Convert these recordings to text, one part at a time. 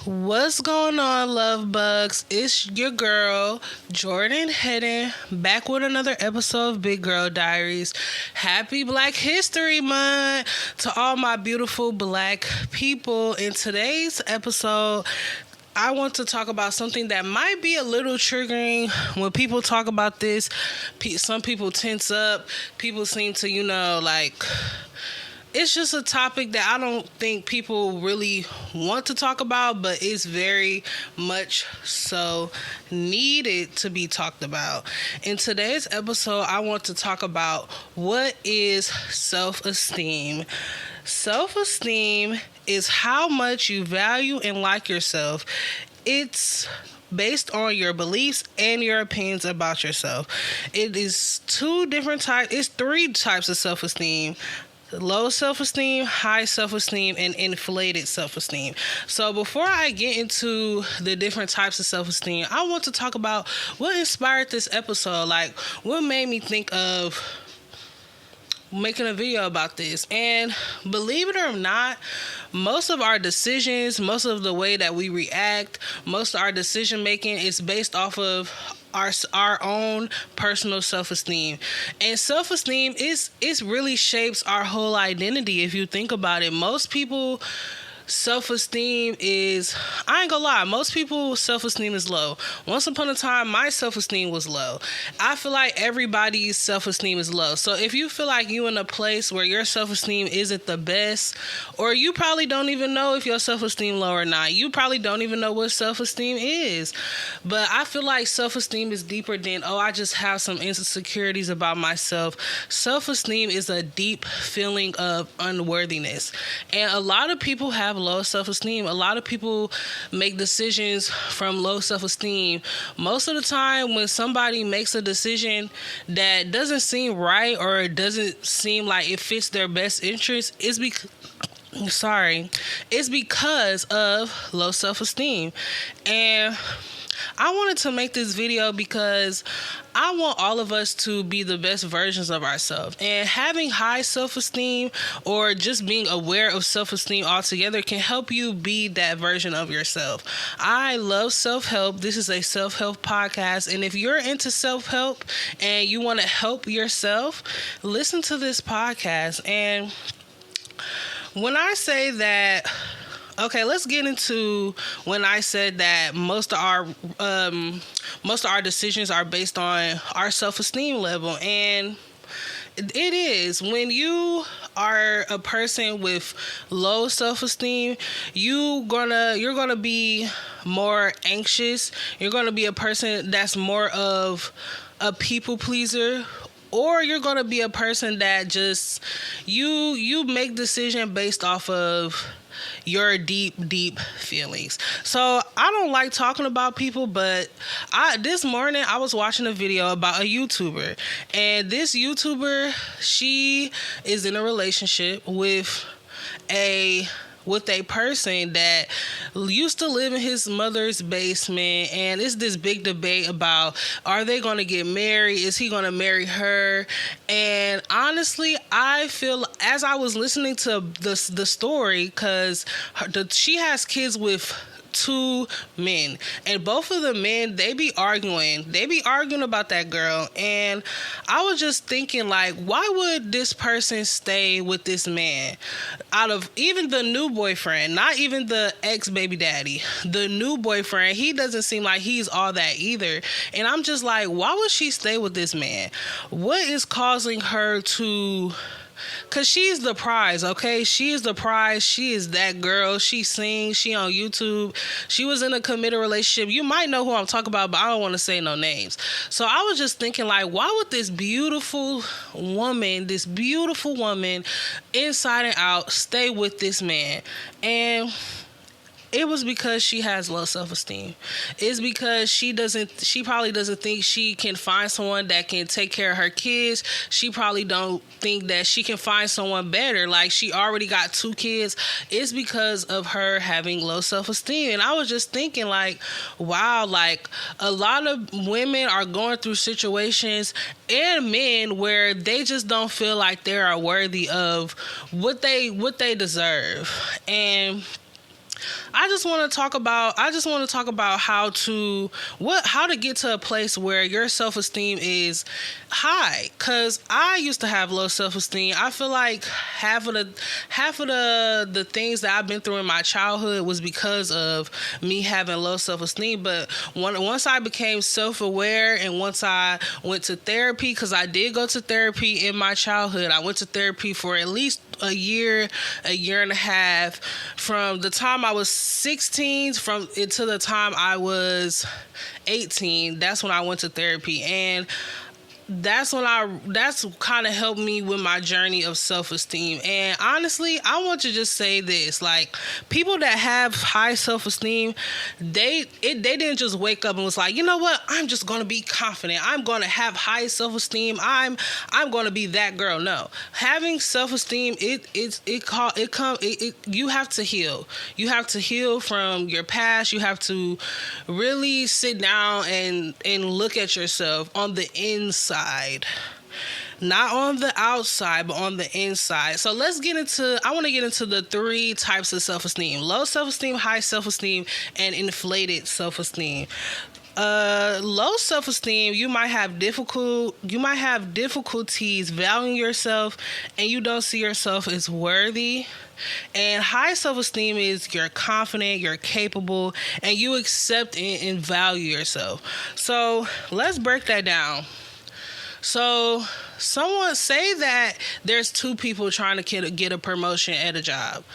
What's going on, love bugs? It's your girl, Jordan Hedden, back with another episode of Big Girl Diaries. Happy Black History Month to all my beautiful black people. In today's episode, I want to talk about something that might be a little triggering when people talk about this. Some people tense up. People seem to, it's just a topic that I don't think people really want to talk about, but it's very much so needed to be talked about. In today's episode, I want to talk about what is self-esteem. Self-esteem is how much you value and like yourself. It's based on your beliefs and your opinions about yourself. It is it's three types of self-esteem: low self-esteem, high self-esteem, and inflated self-esteem. So before I get into the different types of self-esteem, I want to talk about what inspired this episode. Like, what made me think of making a video about this. And believe it or not, most of our decisions, most of the way that we react, most of our decision making is based off of our own personal self-esteem. And self-esteem is really shapes our whole identity. If you think about it, most people self-esteem is, I ain't gonna lie, most people's self-esteem is low. Once upon a time, my self-esteem was low. I feel like everybody's self-esteem is low. So if you feel like you in a place where your self-esteem isn't the best, or you probably don't even know if your self-esteem low or not, you probably don't even know what self-esteem is. But I feel like self-esteem is deeper than, I just have some insecurities about myself. Self-esteem is a deep feeling of unworthiness. And a lot of people have low self-esteem. A lot of people make decisions from low self-esteem. Most of the time when somebody makes a decision that doesn't seem right or it doesn't seem like it fits their best interest, it's because of low self-esteem. And I wanted to make this video because I want all of us to be the best versions of ourselves. And having high self-esteem or just being aware of self-esteem altogether can help you be that version of yourself. I love self-help. This is a self-help podcast. And if you're into self-help and you want to help yourself, listen to this podcast. And when I say that, okay, let's get into when I said that most of our decisions are based on our self-esteem level. And it is. When you are a person with low self-esteem, you're gonna be more anxious. You're gonna be a person that's more of a people pleaser. Or you're going to be a person that just, you make decision based off of your deep feelings. So I don't like talking about people, but this morning I was watching a video about a YouTuber. And this YouTuber, she is in a relationship with a person that used to live in his mother's basement, and it's this big debate about, are they going to get married? Is he going to marry her? And honestly, I feel, as I was listening to the story, because she has kids with two men, and both of the men, they be arguing about that girl. And I was just thinking, like, why would this person stay with this man? Out of even the new boyfriend, not even the ex-baby daddy, the new boyfriend, he doesn't seem like he's all that either. And I'm just like, why would she stay with this man? What is causing her to... Because she's the prize, okay? She is the prize. She is that girl. She sings. She on YouTube. She was in a committed relationship. You might know who I'm talking about, but I don't want to say no names. So I was just thinking, like, why would this beautiful woman inside and out, stay with this man? And it was because she has low self-esteem. It's because she probably doesn't think she can find someone that can take care of her kids. She probably don't think that she can find someone better. Like, she already got two kids. It's because of her having low self-esteem. And I was just thinking, like, wow, like, a lot of women are going through situations, and men, where they just don't feel like they are worthy of what they deserve. And I want to talk about how to get to a place where your self-esteem is high, cuz I used to have low self-esteem. I feel like half of the things that I've been through in my childhood was because of me having low self-esteem. But once I became self-aware, and once I went to therapy, cuz I did go to therapy in my childhood. I went to therapy for at least a year and a half, from the time I was 16 until the time I was 18. That's when I went to therapy, and that's kind of helped me with my journey of self-esteem. And honestly, I want to just say this, like, people that have high self-esteem, they didn't just wake up and was like, you know what, I'm just going to be confident, I'm going to have high self-esteem, I'm going to be that girl. No, having self-esteem, you have to heal. You have to heal from your past. You have to really sit down and look at yourself on the inside. Not on the outside, but on the inside. So I want to get into the three types of self-esteem: low self-esteem, high self-esteem, and inflated self-esteem. Low self-esteem, you might have difficulties valuing yourself, and you don't see yourself as worthy. And high self-esteem is you're confident, you're capable, and you accept and value yourself. So let's break that down. So someone say that there's two people trying to get a promotion at a job.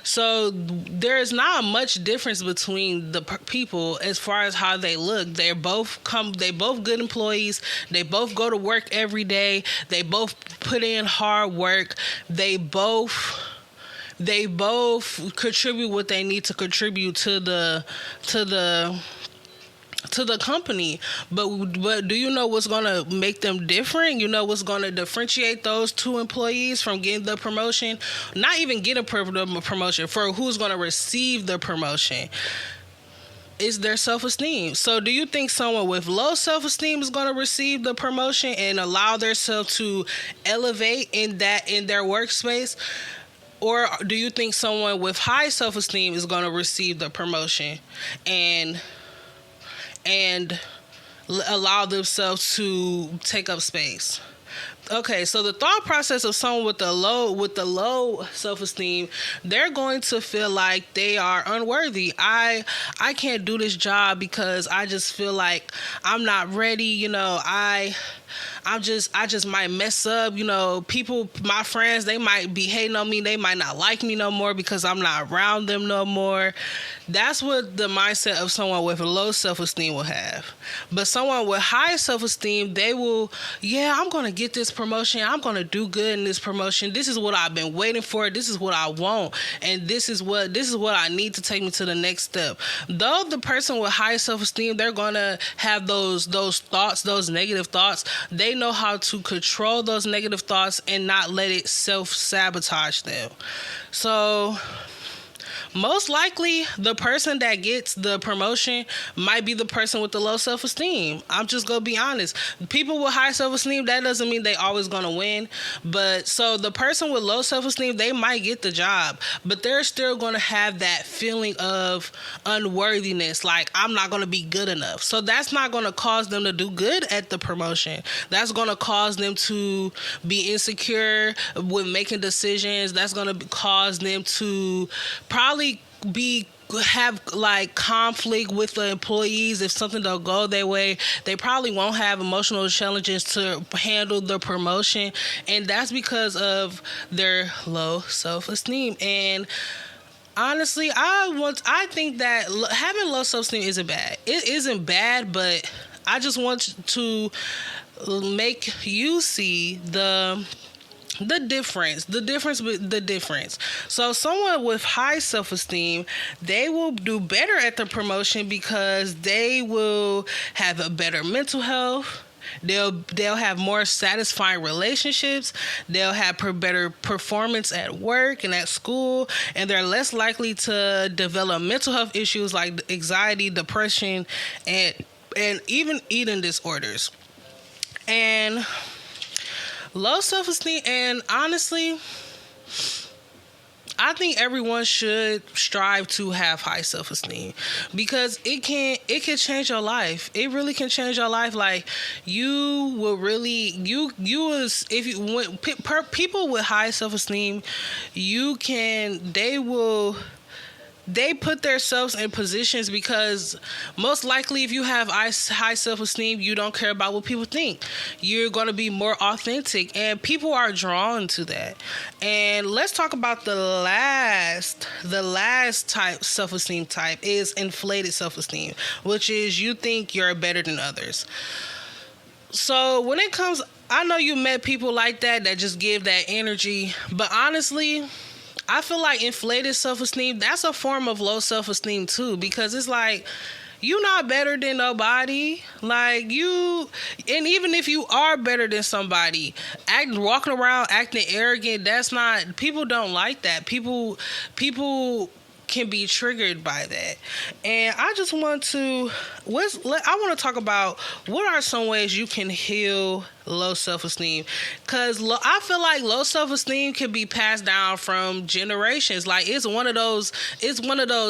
So there's not much difference between the people as far as how they look. They both good employees. They both go to work every day. They both put in hard work. They both contribute what they need to contribute to the company. But do you know what's going to make them different? You know what's going to differentiate those two employees from getting the promotion? Not even get a promotion, for who's going to receive the promotion is their self-esteem. So do you think someone with low self-esteem is going to receive the promotion and allow themselves to elevate in their workspace? Or do you think someone with high self-esteem is going to receive the promotion and allow themselves to take up space? Okay, so the thought process of someone with the low self-esteem, they're going to feel like they are unworthy. I can't do this job because I just feel like I'm not ready. You know, I just might mess up. You know, my friends, they might be hating on me. They might not like me no more because I'm not around them no more. That's what the mindset of someone with low self-esteem will have. But someone with high self-esteem, they will, I'm going to get this promotion. I'm going to do good in this promotion. This is what I've been waiting for. This is what I want. And this is what I need to take me to the next step. Though the person with high self-esteem, they're going to have those thoughts, those negative thoughts. They know how to control those negative thoughts and not let it self-sabotage them. So most likely, the person that gets the promotion might be the person with the low self-esteem. I'm just going to be honest. People with high self-esteem, that doesn't mean they always going to win. But so the person with low self-esteem, they might get the job, but they're still going to have that feeling of unworthiness, like I'm not going to be good enough. So that's not going to cause them to do good at the promotion. That's going to cause them to be insecure with making decisions. That's going to cause them to probably have like conflict with the employees. If something don't go their way, they probably won't have emotional challenges to handle the promotion, and that's because of their low self-esteem. And honestly, I think that having low self-esteem isn't bad. It isn't bad, but I just want to make you see the difference. So someone with high self-esteem, they will do better at the promotion because they will have a better mental health. They'll have more satisfying relationships. They'll have better performance at work and at school, and they're less likely to develop mental health issues like anxiety, depression, and even eating disorders. And low self-esteem, and honestly, I think everyone should strive to have high self-esteem, because it can change your life. It really can change your life. Like, you will really, you was, if you when people with high self-esteem, they put themselves in positions, because most likely if you have high self-esteem, you don't care about what people think. You're going to be more authentic, and people are drawn to that. And let's talk about the last type, self-esteem type, is inflated self-esteem, which is you think you're better than others. So when it comes, I know you met people like that just give that energy, but honestly, I feel like inflated self-esteem, that's a form of low self-esteem too, because it's like, you're not better than nobody. Like, and even if you are better than somebody, walking around acting arrogant, that's not, people don't like that. People can be triggered by that. And I just want to, I want to talk about what are some ways you can heal low self-esteem, because I feel like low self-esteem can be passed down from generations. Like, it's one of those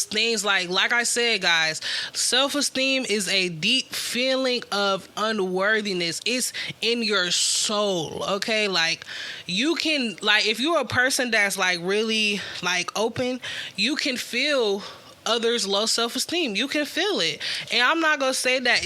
things, like I said, guys, self-esteem is a deep feeling of unworthiness. It's in your soul, okay? Like, you can, like, if you're a person that's like really like open, you can feel others' low self-esteem. You can feel it. And I'm not gonna say that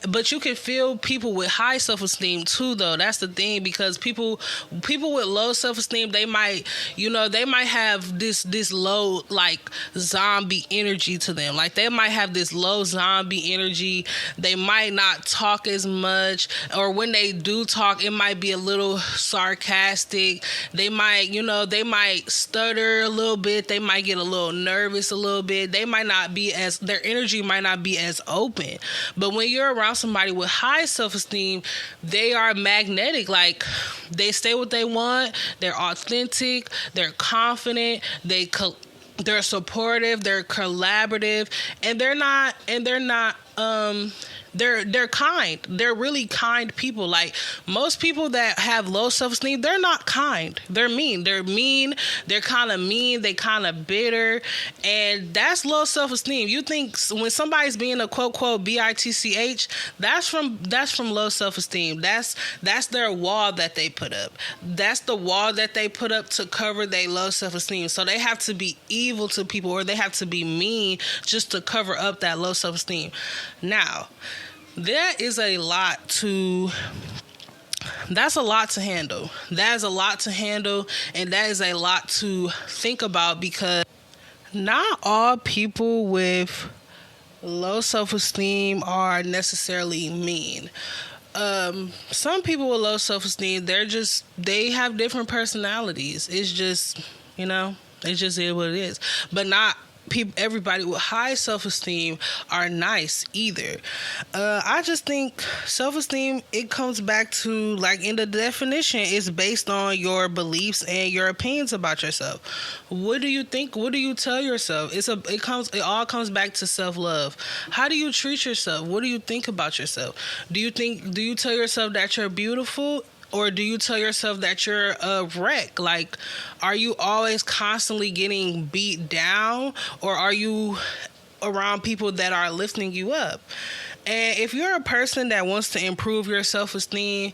but you can feel people with high self-esteem too, though. That's the thing, because people with low self-esteem, they might have this low, like, zombie energy to them. Like, they might have this low zombie energy. They might not talk as much, or when they do talk, it might be a little sarcastic. They might stutter a little bit. They might get a little nervous a little bit. Their energy might not be as open. But when you're around somebody with high self-esteem, they are magnetic. Like, they say what they want. They're authentic. They're confident. They're supportive. They're collaborative, and they're kind. They're really kind people. Like, most people that have low self-esteem, they're not kind. They're mean. They're kind of mean. They kind of bitter. And that's low self-esteem. You think when somebody's being a quote, bitch, that's from low self-esteem. That's their wall that they put up. That's the wall that they put up to cover their low self-esteem. So they have to be evil to people, or they have to be mean just to cover up that low self-esteem. Now, that's a lot to handle. That is a lot to handle, and that is a lot to think about, because not all people with low self-esteem are necessarily mean. Some people with low self-esteem, they have different personalities. It's just, it just is what it is. But not everybody with high self-esteem are nice either. I just think self-esteem, it comes back to, like, in the definition, it's based on your beliefs and your opinions about yourself. What do you think? What do you tell yourself? It all comes back to self-love. How do you treat yourself? What do you think about yourself? Do you tell yourself that you're beautiful? Or do you tell yourself that you're a wreck? Like, are you always constantly getting beat down? Or are you around people that are lifting you up? And if you're a person that wants to improve your self-esteem,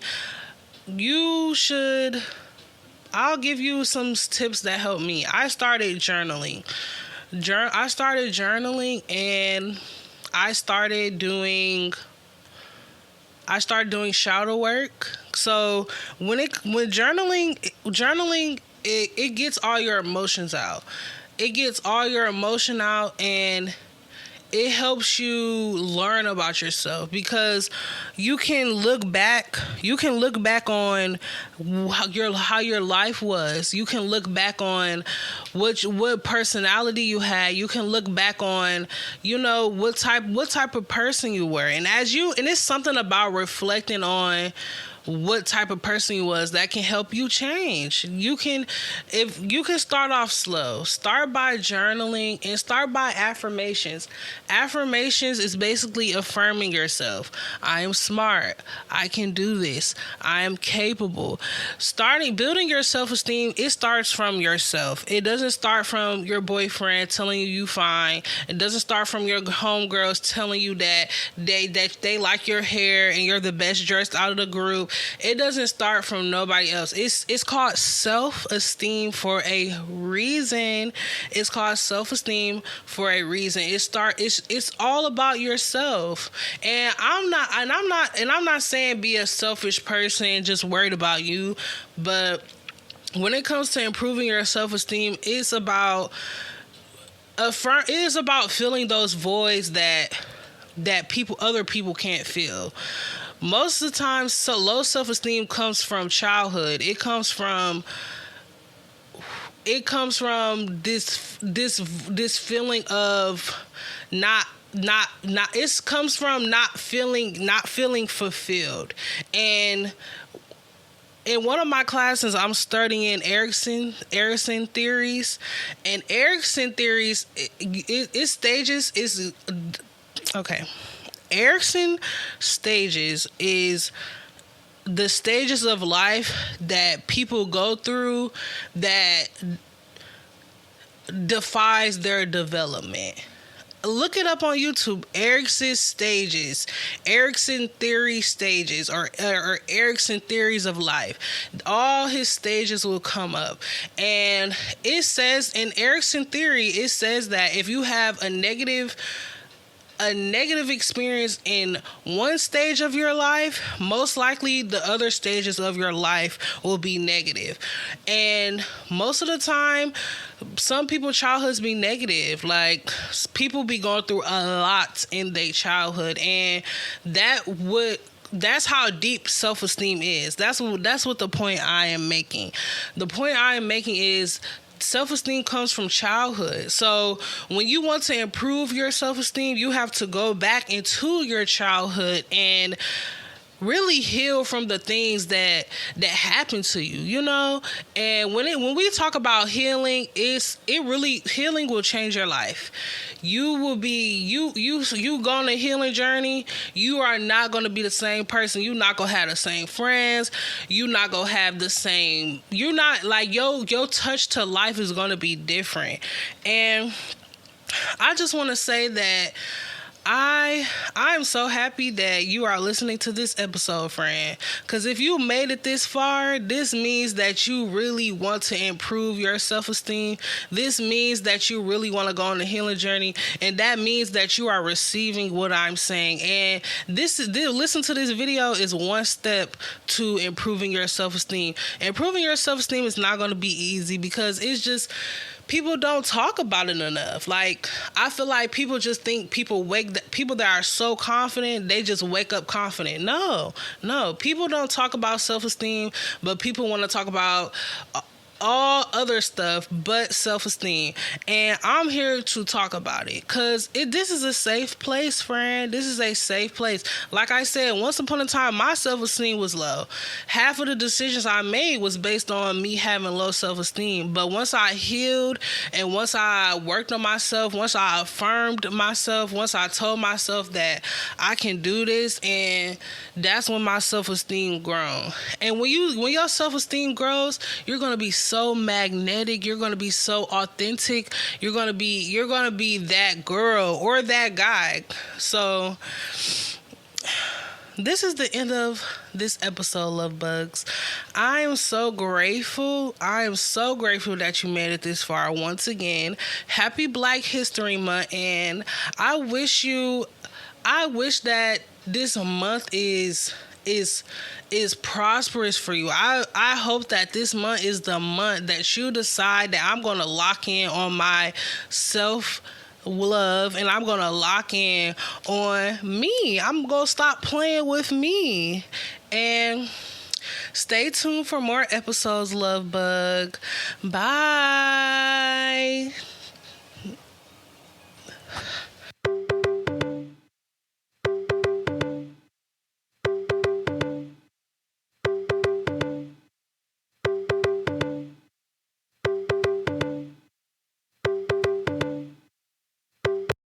I'll give you some tips that help me. I started journaling. And I started doing shadow work. So when journaling, it gets all your emotions out. It gets all your emotion out, and it helps you learn about yourself, because you can look back on how your life was. You can look back on what personality you had. You can look back on, what type of person you were. And it's something about reflecting on what type of person you was, that can help you change. If you can start off slow, start by journaling and start by affirmations. Affirmations is basically affirming yourself. I am smart. I can do this. I am capable. Building your self-esteem, it starts from yourself. It doesn't start from your boyfriend telling you fine. It doesn't start from your homegirls telling you that they like your hair and you're the best dressed out of the group. It doesn't start from nobody else. It's called self-esteem for a reason. It's called self-esteem for a reason. It's all about yourself. And I'm not saying be a selfish person just worried about you, but when it comes to improving your self-esteem, it's about filling those voids that other people can't feel. Most of the time, low self-esteem comes from childhood. It comes from this feeling of it comes from not feeling fulfilled. And in one of my classes, I'm studying Erikson theories, and Erikson theories, its stages is okay. Erikson stages is the stages of life that people go through that defies their development. Look it up on YouTube. Erikson stages, Erikson theory stages, or Erikson theories of life. All his stages will come up, and it says in Erikson theory, it says that if you have a negative experience in one stage of your life, most likely the other stages of your life will be negative. And most of the time, some people's childhoods be negative. Like, people be going through a lot in their childhood, and that's how deep self-esteem is. That's what the point I am making. The point I am making is self-esteem comes from childhood. So when you want to improve your self-esteem, you have to go back into your childhood and really heal from the things that happened to you, you know? And when we talk about healing, healing will change your life. You will be you go on a healing journey. You are not going to be the same person. You're not going to have the same friends. You're not going to have the same. You're not like your touch to life is going to be different. And I just want to say that I'm so happy that you are listening to this episode, friend. Because if you made it this far, this means that you really want to improve your self-esteem. This means that you really want to go on a healing journey. And that means that you are receiving what I'm saying. And listen to this video is one step to improving your self-esteem. Improving your self-esteem is not going to be easy because it's just... people don't talk about it enough. Like, I feel like people just think people that are so confident, they just wake up confident. No. People don't talk about self-esteem, but people want to talk about all other stuff but self-esteem. And I'm here to talk about it because this is a safe place, friend. This is a safe place. Like I said, once upon a time, my self-esteem was low. Half of the decisions I made was based on me having low self-esteem. But once I healed and once I worked on myself, once I affirmed myself, once I told myself that I can do this, and that's when my self-esteem grown. And when your self-esteem grows, you're going to be so magnetic. You're going to be so authentic. You're going to be that girl or that guy. So this is the end of this episode, Love Bugs. I am so grateful. That you made it this far. Once again, happy Black History Month, and I wish that this month is prosperous for you. I hope that this month is the month that you decide that I'm going to lock in on my self-love, and I'm going to lock in on me. I'm going to stop playing with me. And stay tuned for more episodes, Love Bug. Bye.